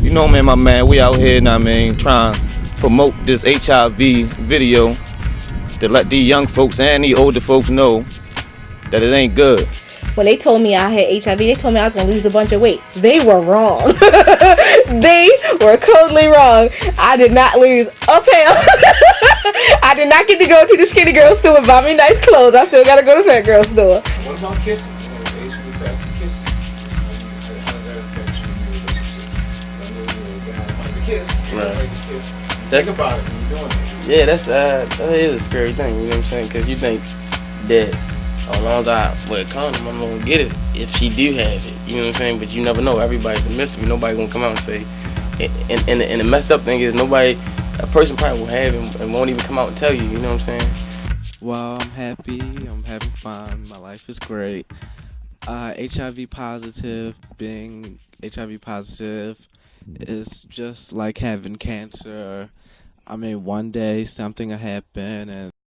You know, man, my man, we out here, I mean, trying to promote this HIV video to let these young folks and these older folks know that it ain't good. When they told me I had HIV, they told me I was going to lose a bunch of weight. They were wrong. They were totally wrong. I did not lose a pound. I did not get to go to the skinny girl store and buy me nice clothes. I still got to go to the fat girl store. What about kissing? You know, the age group after kissing. How does that affect you in your relationship? I know you're like to kiss. Right. Like to kiss. That's, think about it when you're doing it. Yeah, that is a scary thing, you know what I'm saying? Because you think that as long as I wear a condom, I'm going to get it if she do have it, you know what I'm saying? But you never know. Everybody's a mystery. Nobody going to come out and say. And the messed up thing is a person probably will have it and won't even come out and tell you, you know what I'm saying? Well, I'm happy. I'm having fun. My life is great. HIV positive, being HIV positive is just like having cancer. I mean, one day something will happen and